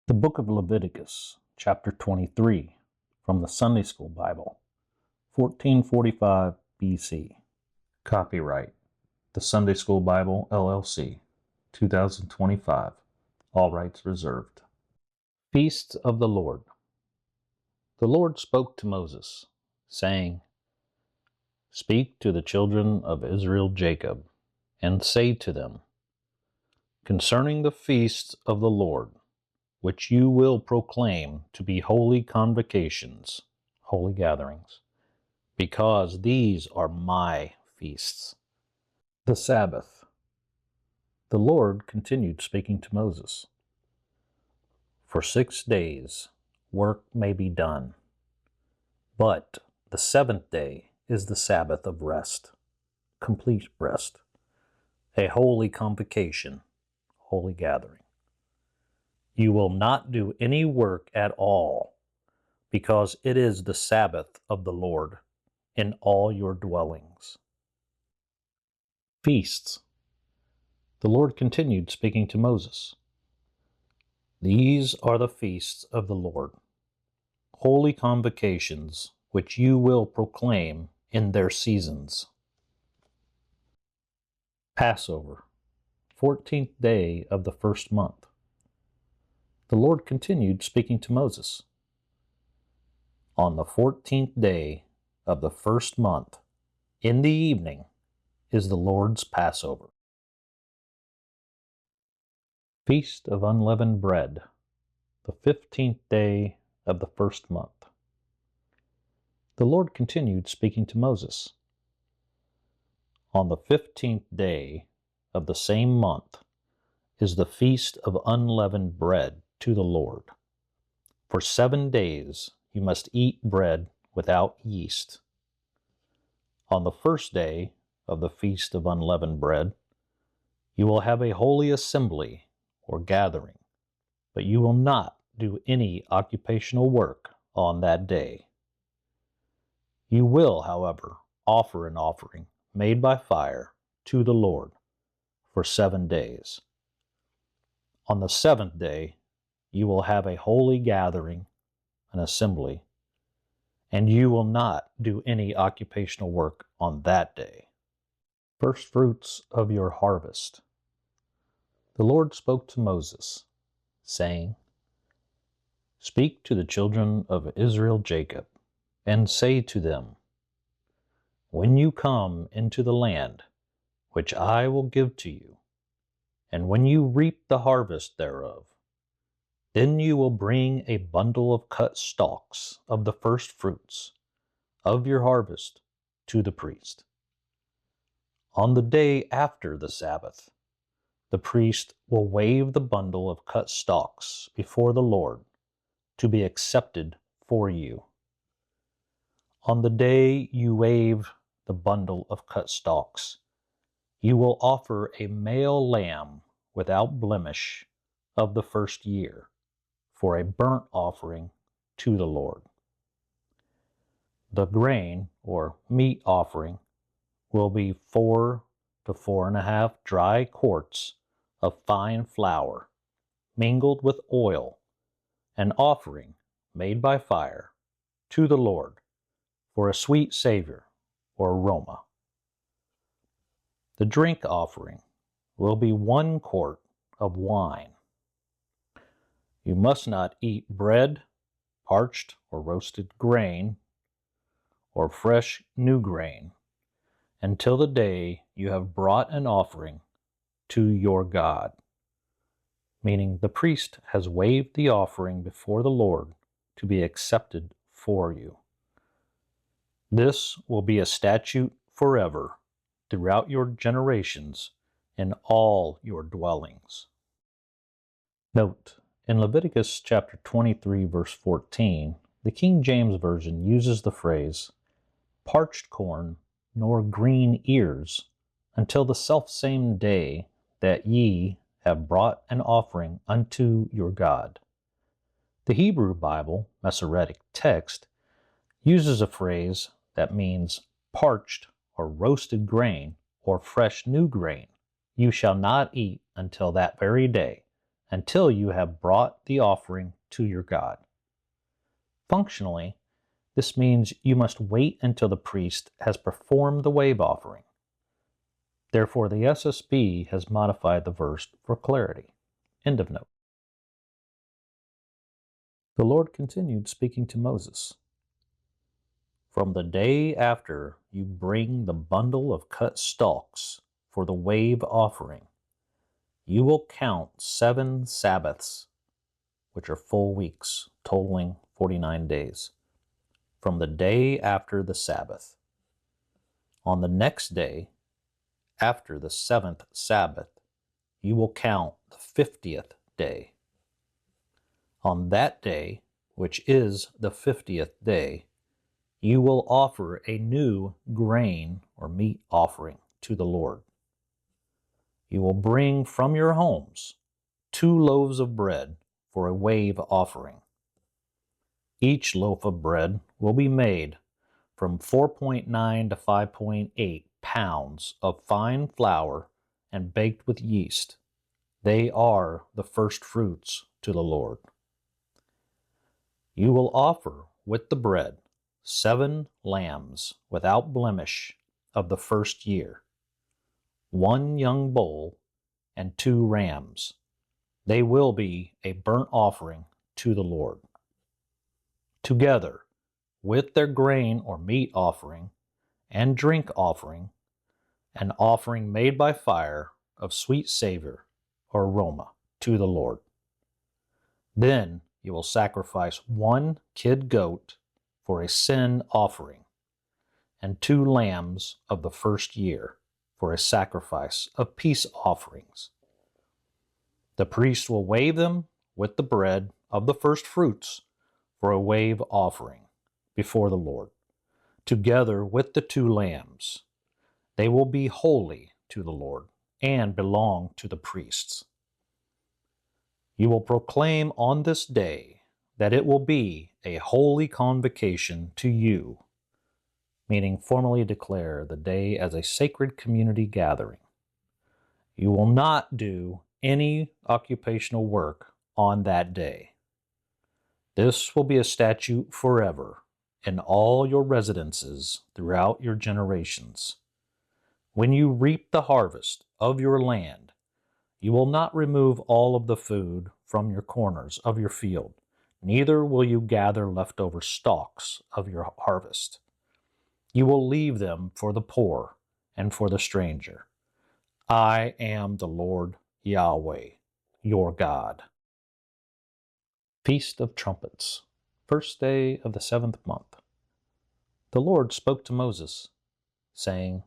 The Book of Leviticus, Chapter 23, from the Sunday School Bible, 1445 BC. Copyright, the Sunday School Bible, LLC, 2025. All rights reserved. Feasts of the Lord. The Lord spoke to Moses, saying, "Speak to the children of Israel Jacob, and say to them, concerning the feasts of the Lord, which you will proclaim to be holy convocations, holy gatherings, because these are my feasts." The Sabbath. The Lord continued speaking to Moses. For 6 days work may be done, but the seventh day is the Sabbath of rest, complete rest, a holy convocation, holy gathering. You will not do any work at all, because it is the Sabbath of the Lord in all your dwellings. Feasts. The Lord continued speaking to Moses. These are the feasts of the Lord, holy convocations which you will proclaim in their seasons. Passover, 14th day of the first month. The Lord continued speaking to Moses. On the 14th day of the first month, in the evening, is the Lord's Passover. Feast of Unleavened Bread, the 15th day of the first month. The Lord continued speaking to Moses. On the 15th day of the same month is the Feast of Unleavened Bread to the Lord. For 7 days you must eat bread without yeast. On the first day of the Feast of Unleavened Bread, you will have a holy assembly or gathering, but you will not do any occupational work on that day. You will, however, offer an offering made by fire to the Lord for 7 days. On the seventh day, you will have a holy gathering, an assembly, and you will not do any occupational work on that day. First fruits of your harvest. The Lord spoke to Moses, saying, "Speak to the children of Israel Jacob, and say to them, when you come into the land which I will give to you, and when you reap the harvest thereof, then you will bring a bundle of cut stalks of the first fruits of your harvest to the priest. On the day after the Sabbath, the priest will wave the bundle of cut stalks before the Lord to be accepted for you. On the day you wave the bundle of cut stalks, you will offer a male lamb without blemish of the first year for a burnt offering to the Lord. The grain or meat offering will be 4 to 4.5 dry quarts of fine flour mingled with oil, an offering made by fire to the Lord for a sweet savor or aroma. The drink offering will be 1 quart of wine. You must not eat bread, parched or roasted grain, or fresh new grain, until the day you have brought an offering to your God, meaning the priest has waved the offering before the Lord to be accepted for you. This will be a statute forever throughout your generations in all your dwellings. Note, in Leviticus chapter 23, verse 14, the King James Version uses the phrase, parched corn nor green ears, until the selfsame day that ye have brought an offering unto your God. The Hebrew Bible, Masoretic text, uses a phrase that means parched or roasted grain or fresh new grain you shall not eat until that very day, until you have brought the offering to your God. Functionally, this means you must wait until the priest has performed the wave offering. Therefore, the SSB has modified the verse for clarity. End of note. The Lord continued speaking to Moses. From the day after you bring the bundle of cut stalks for the wave offering, you will count 7 Sabbaths, which are full weeks, totaling 49 days, from the day after the Sabbath. On the next day, after the 7th Sabbath, you will count the 50th day. On that day, which is the 50th day, you will offer a new grain or meat offering to the Lord. You will bring from your homes 2 loaves of bread for a wave offering. Each loaf of bread will be made from 4.9 to 5.8 pounds of fine flour and baked with yeast. They are the first fruits to the Lord. You will offer with the bread 7 lambs without blemish of the first year, 1 young bull, and 2 rams. They will be a burnt offering to the Lord. Together with their grain or meat offering and drink offering, an offering made by fire of sweet savor or aroma to the Lord. Then you will sacrifice 1 kid goat for a sin offering, and 2 lambs of the first year for a sacrifice of peace offerings. The priest will wave them with the bread of the first fruits for a wave offering before the Lord, together with the 2 lambs. They will be holy to the Lord and belong to the priests. You will proclaim on this day that it will be a holy convocation to you, meaning formally declare the day as a sacred community gathering. You will not do any occupational work on that day. This will be a statute forever in all your residences throughout your generations. When you reap the harvest of your land, you will not remove all of the food from your corners of your field, neither will you gather leftover stalks of your harvest. You will leave them for the poor and for the stranger. I am the Lord Yahweh, your God. Feast of Trumpets, first day of the 7th month. The Lord spoke to Moses, saying,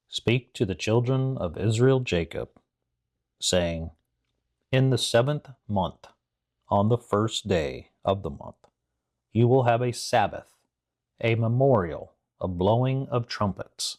Speak to the children of Israel Jacob, saying, In the 7th month, on the first day of the month, you will have a Sabbath, a memorial, a blowing of trumpets,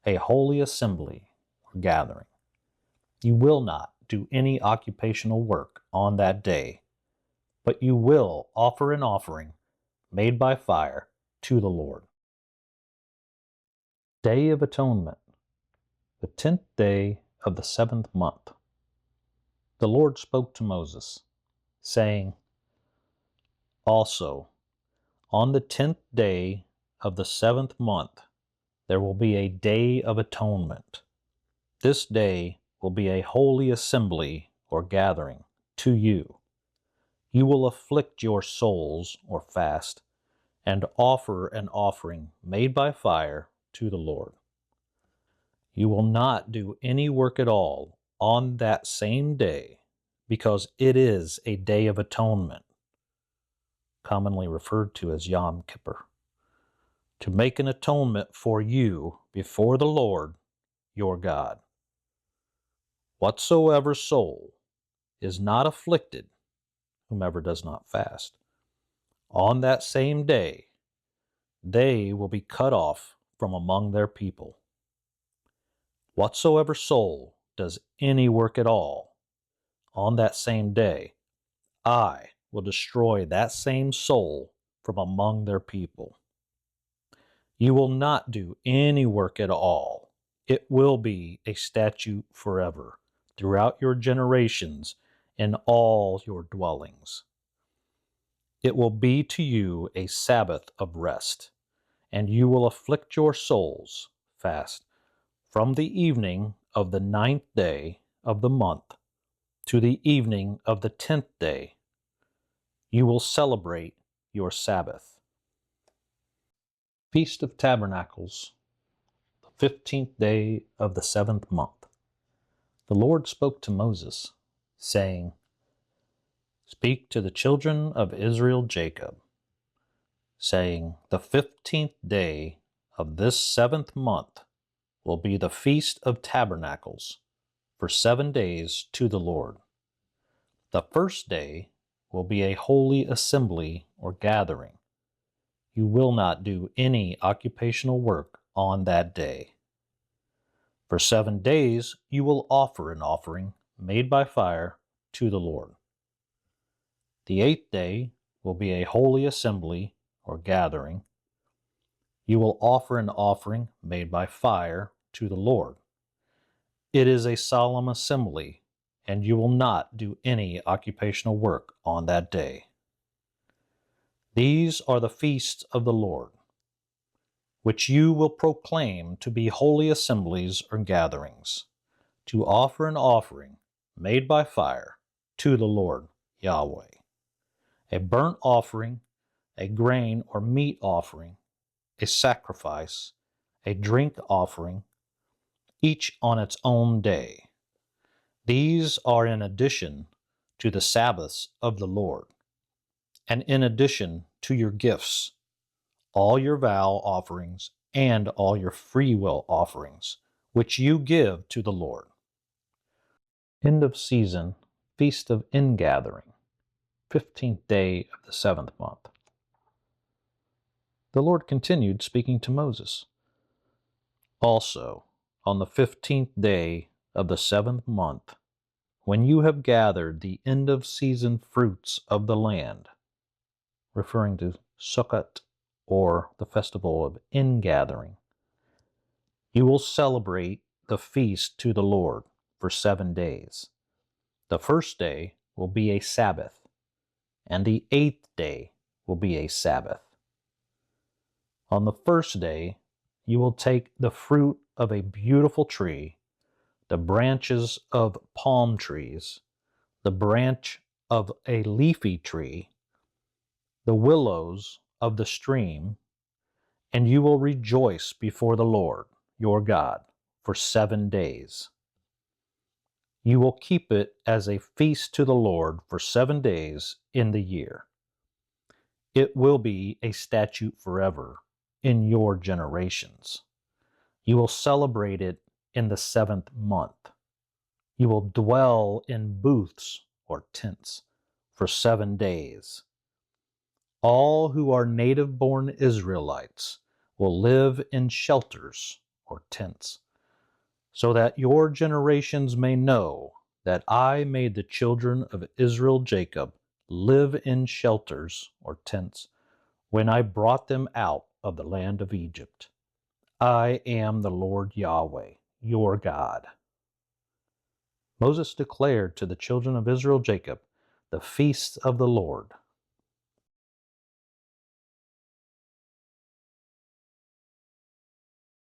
a holy assembly or gathering. You will not do any occupational work on that day, but you will offer an offering made by fire to the Lord. Day of Atonement, the 10th day of the 7th month. The Lord spoke to Moses, saying, Also, on the 10th day of the 7th month, there will be a day of atonement. This day will be a holy assembly or gathering to you. You will afflict your souls or fast and offer an offering made by fire to the Lord. You will not do any work at all on that same day, because it is a day of atonement, commonly referred to as Yom Kippur, to make an atonement for you before the Lord your God. Whatsoever soul is not afflicted, whomever does not fast, on that same day, they will be cut off from among their people. Whatsoever soul does any work at all, on that same day, I will destroy that same soul from among their people. You will not do any work at all. It will be a statute forever throughout your generations in all your dwellings. It will be to you a Sabbath of rest, and you will afflict your souls fast from the evening of the 9th day of the month to the evening of the 10th day. You will celebrate your Sabbath. Feast of Tabernacles, the 15th day of the 7th month. The Lord spoke to Moses, saying, Speak to the children of Israel Jacob, saying, The 15th day of this 7th month will be the Feast of Tabernacles for 7 days to the Lord. The first day will be a holy assembly or gathering. You will not do any occupational work on that day. For 7 days you will offer an offering made by fire to the Lord. The 8th day will be a holy assembly or gathering. You will offer an offering made by fire to the Lord. It is a solemn assembly, and you will not do any occupational work on that day. These are the feasts of the Lord, which you will proclaim to be holy assemblies or gatherings, to offer an offering made by fire to the Lord Yahweh, a burnt offering, a grain or meat offering, a sacrifice, a drink offering, each on its own day. These are in addition to the Sabbaths of the Lord, and in addition to your gifts, all your vow offerings, and all your free will offerings, which you give to the Lord. End of season, Feast of Ingathering, 15th day of the 7th month. The Lord continued speaking to Moses. Also, on the 15th day of the 7th month, when you have gathered the end of season fruits of the land, referring to Sukkot or the festival of ingathering, you will celebrate the feast to the Lord for 7 days. The first day will be a Sabbath, and the 8th day will be a Sabbath. On the first day, you will take the fruit of a beautiful tree, the branches of palm trees, the branch of a leafy tree, the willows of the stream, and you will rejoice before the Lord your God for 7 days. You will keep it as a feast to the Lord for 7 days in the year. It will be a statute forever in your generations. You will celebrate it in the 7th month. You will dwell in booths or tents for 7 days. All who are native-born Israelites will live in shelters or tents, so that your generations may know that I made the children of Israel Jacob live in shelters or tents when I brought them out of the land of Egypt. I am the Lord Yahweh, your God. Moses declared to the children of Israel Jacob the feasts of the Lord